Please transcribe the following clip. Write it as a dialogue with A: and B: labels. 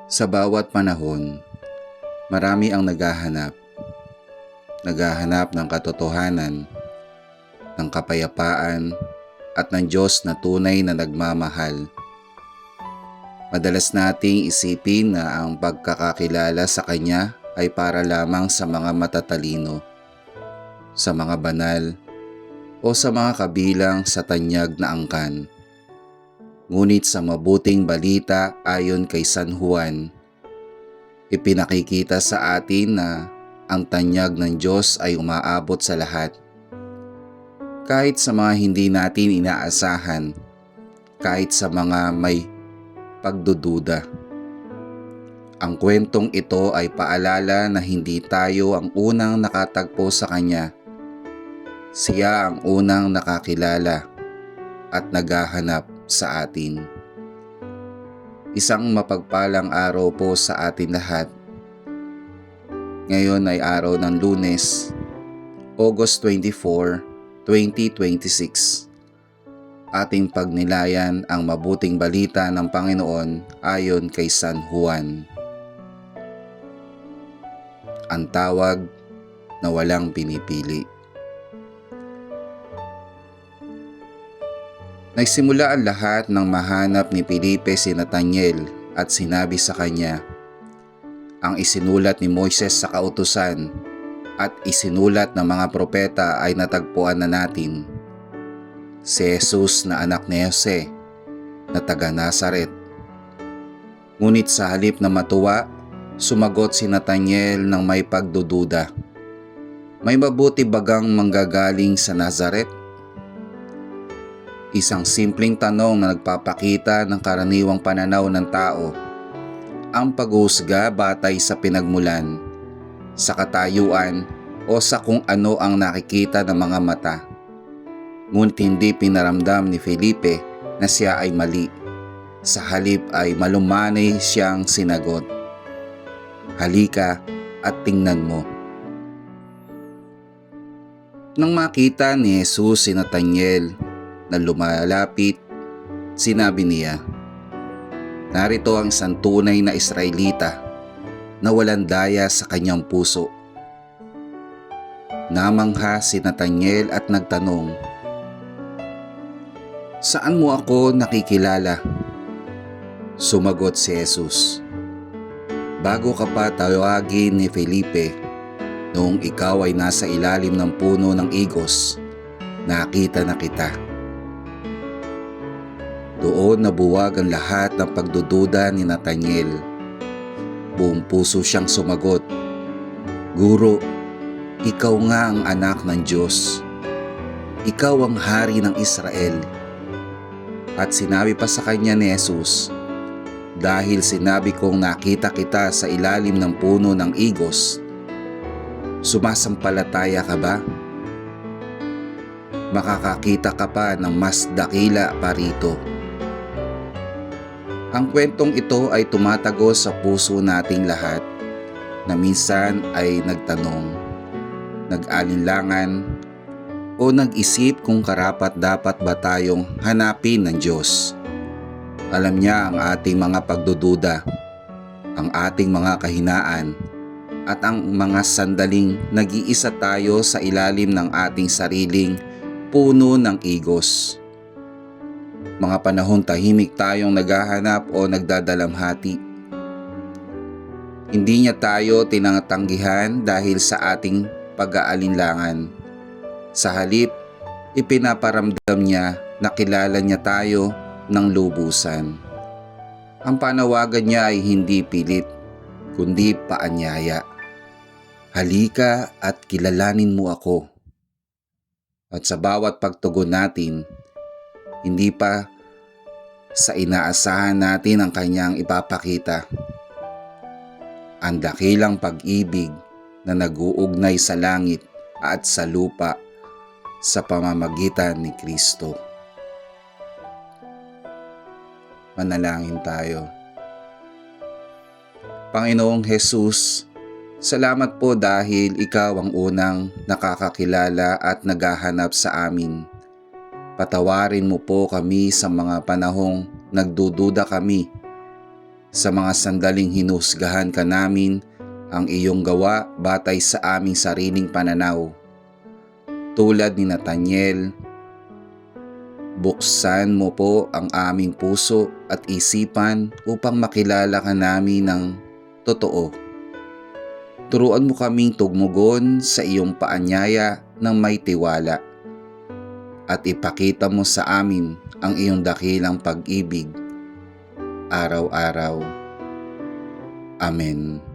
A: Sa bawat panahon, marami ang naghahanap ng katotohanan, ng kapayapaan at ng Diyos na tunay na nagmamahal. Madalas nating isipin na ang pagkakakilala sa Kanya ay para lamang sa mga matatalino, sa mga banal, o sa mga kabilang sa tanyag na angkan. Ngunit sa mabuting balita ayon kay San Juan, ipinakikita sa atin na ang tanyag ng Diyos ay umaabot sa lahat. Kahit sa mga hindi natin inaasahan, kahit sa mga may pagdududa. Ang kwentong ito ay paalala na hindi tayo ang unang nakatagpo sa Kanya. Siya ang unang nakakilala at naghahanap sa atin. Isang mapagpalang araw po sa atin lahat. Ngayon ay araw ng Lunes, August 24, 2026. Ating pagnilayan ang mabuting balita ng Panginoon ayon kay San Juan. Ang tawag na walang pinipili. Nagsimula ang lahat ng mahanap ni Felipe si Nathaniel at sinabi sa kanya, ang isinulat ni Moises sa kautusan at isinulat ng mga propeta ay natagpuan na natin. Si Jesus na anak ni Jose na taga Nazaret. Ngunit sa halip na matuwa, sumagot si Nathaniel ng may pagdududa. May mabuti bagang manggagaling sa Nazaret? Isang simpleng tanong na nagpapakita ng karaniwang pananaw ng tao. Ang pag-uusga batay sa pinagmulan, sa katayuan o sa kung ano ang nakikita ng mga mata. Ngunit hindi pinaramdam ni Felipe na siya ay mali. Sa halip ay malumanay siyang sinagot. Halika at tingnan mo. Nang makita ni Jesus si Nathaniel na lumalapit, sinabi niya, narito ang isang tunay na Israelita na walang daya sa kanyang puso. Namangha si Nathaniel at nagtanong, saan mo ako nakikilala? Sumagot si Jesus, bago ka pa tawagin ni Felipe, noong ikaw ay nasa ilalim ng puno ng igos, nakita na kita. Doon nabuwag ang lahat ng pagdududa ni Nathaniel. Buong puso siyang sumagot, Guro, ikaw nga ang anak ng Diyos. Ikaw ang hari ng Israel. At sinabi pa sa kanya ni Jesus, dahil sinabi kong nakita kita sa ilalim ng puno ng igos, sumasampalataya ka ba? Makakakita ka pa ng mas dakila pa rito. Ang kwentong ito ay tumatago sa puso nating lahat na minsan ay nagtanong, nag-alinlangan o nag-isip kung karapat-dapat ba tayong hanapin ng Diyos. Alam niya ang ating mga pagdududa, ang ating mga kahinaan at ang mga sandaling nag-iisa tayo sa ilalim ng ating sariling puno ng igos. Mga panahon tahimik tayong naghahanap o nagdadalamhati. Hindi niya tayo tinatanggihan dahil sa ating pag-aalinlangan. Sa halip, ipinaparamdam niya na kilala niya tayo ng lubusan. Ang panawagan niya ay hindi pilit, kundi paanyaya. Halika at kilalanin mo ako. At sa bawat pagtugon natin, hindi pa sa inaasahan natin ang kanyang ipapakita. Ang dakilang pag-ibig na nag-uugnay sa langit at sa lupa sa pamamagitan ni Kristo. Manalangin tayo. Panginoong Jesus, salamat po dahil ikaw ang unang nakakakilala at naghahanap sa amin. Patawarin mo po kami sa mga panahong nagdududa kami Sa mga sandaling hinusgahan ka namin, ang iyong gawa batay sa aming sariling pananaw. Tulad ni Nathaniel, buksan mo po ang aming puso at isipan upang makilala ka namin ng totoo. Turuan mo kaming tugmugon sa iyong paanyaya ng may tiwala at ipakita mo sa amin ang iyong dakilang pag-ibig araw-araw. Amen.